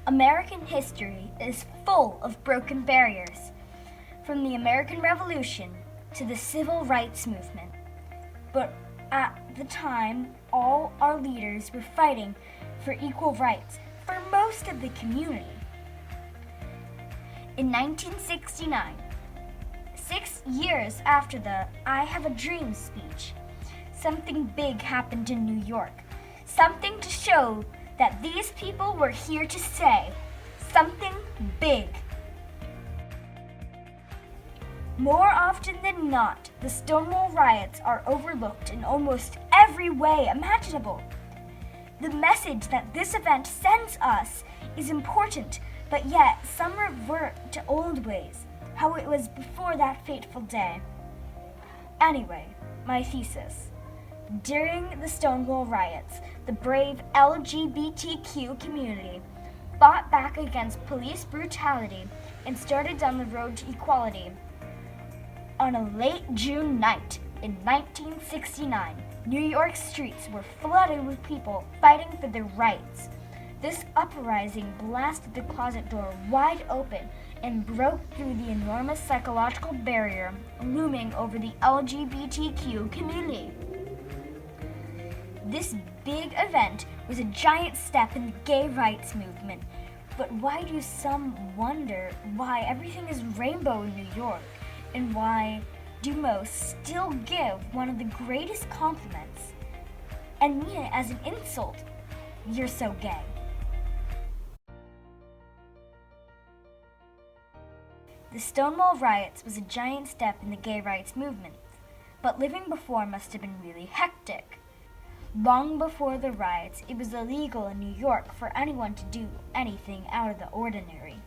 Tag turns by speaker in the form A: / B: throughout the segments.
A: American history is full of broken barriers, from the American Revolution to the Civil Rights Movement. But at the time, all our leaders were fighting for equal rights for most of the community. In 1969, 6 years after the I Have a Dream speech, something big happened in New York. Something to show that these people were here to stay. Something big. More often than not, the Stonewall Riots are overlooked in almost every way imaginable. The message that this event sends us is important, but yet some revert to old ways, how it was before that fateful day. Anyway, my thesis. During the Stonewall Riots, the brave LGBTQ community fought back against police brutality and started down the road to equality. On a late June night in 1969, New York streets were flooded with people fighting for their rights. This uprising blasted the closet door wide open and broke through the enormous psychological barrier looming over the LGBTQ community. This big event was a giant step in the gay rights movement. But why do some wonder why everything is rainbow in New York? And why do most still give one of the greatest compliments and mean it as an insult? You're so gay. The Stonewall Riots was a giant step in the gay rights movement, but living before must have been really hectic. Long before the riots, it was illegal in New York for anyone to do anything out of the ordinary.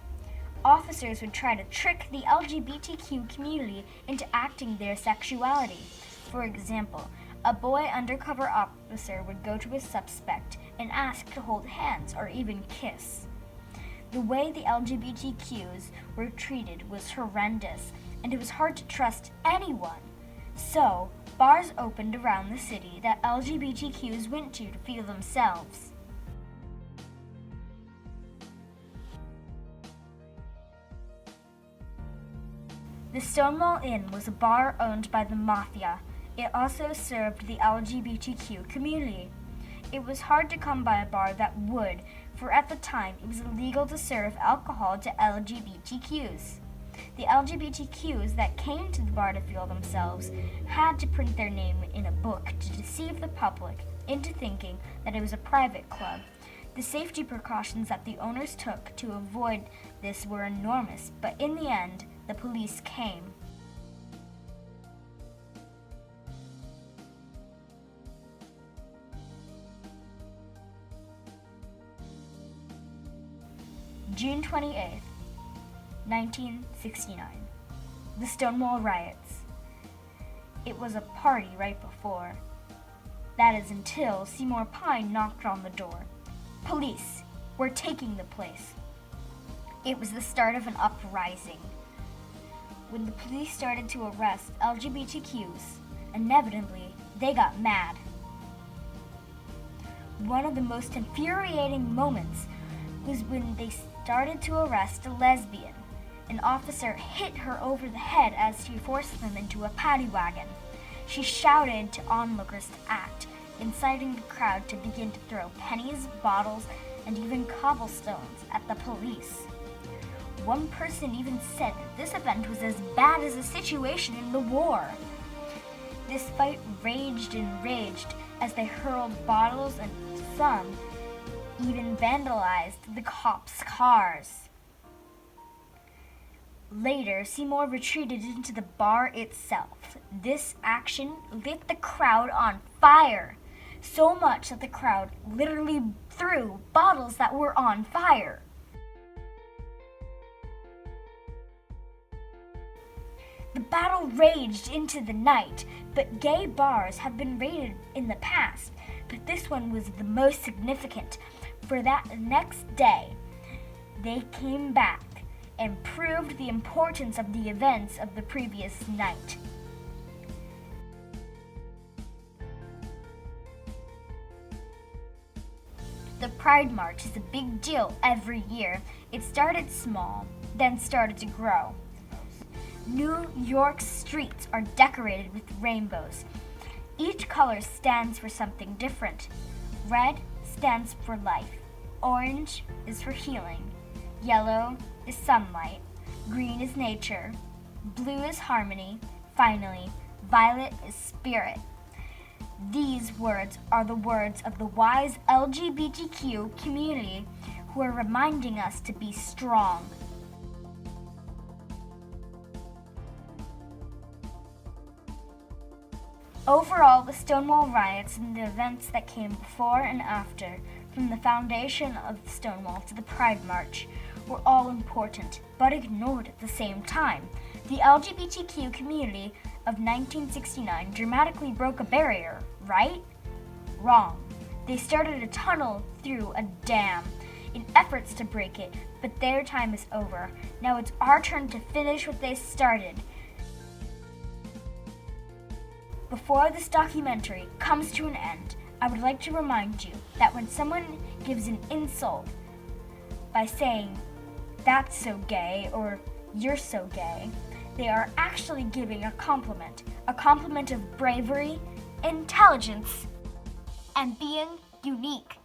A: Officers would try to trick the LGBTQ community into acting their sexuality. For example, a boy undercover officer would go to a suspect and ask to hold hands or even kiss. The way the LGBTQs were treated was horrendous, and it was hard to trust anyone. So, bars opened around the city that LGBTQs went to feel themselves. The Stonewall Inn was a bar owned by the Mafia. It also served the LGBTQ community. It was hard to come by a bar that would, for at the time it was illegal to serve alcohol to LGBTQs. The LGBTQs that came to the bar to feel themselves had to print their name in a book to deceive the public into thinking that it was a private club. The safety precautions that the owners took to avoid this were enormous, but in the end, the police came. June 28th, 1969. The Stonewall Riots. It was a party right before. That is until Seymour Pine knocked on the door. Police were taking the place. It was the start of an uprising. When the police started to arrest LGBTQs, inevitably, they got mad. One of the most infuriating moments was when they started to arrest a lesbian. An officer hit her over the head as she forced them into a paddy wagon. She shouted to onlookers to act, inciting the crowd to begin to throw pennies, bottles, and even cobblestones at the police. One person even said that this event was as bad as a situation in the war. This fight raged and raged as they hurled bottles and some even vandalized the cops' cars. Later, Seymour retreated into the bar itself. This action lit the crowd on fire, so much that the crowd literally threw bottles that were on fire. The battle raged into the night, but gay bars have been raided in the past, but this one was the most significant. For that next day, they came back and proved the importance of the events of the previous night. The Pride March is a big deal every year. It started small, then started to grow. New York's streets are decorated with rainbows. Each color stands for something different. Red stands for life. Orange is for healing. Yellow is sunlight. Green is nature. Blue is harmony. Finally, violet is spirit. These words are the words of the wise LGBTQ community who are reminding us to be strong. Overall, the Stonewall Riots and the events that came before and after, from the foundation of Stonewall to the Pride March, were all important, but ignored at the same time. The LGBTQ community of 1969 dramatically broke a barrier, right? Wrong. They started a tunnel through a dam in efforts to break it, but their time is over. Now it's our turn to finish what they started. Before this documentary comes to an end, I would like to remind you that when someone gives an insult by saying, "That's so gay," or "You're so gay," they are actually giving a compliment of bravery, intelligence, and being unique.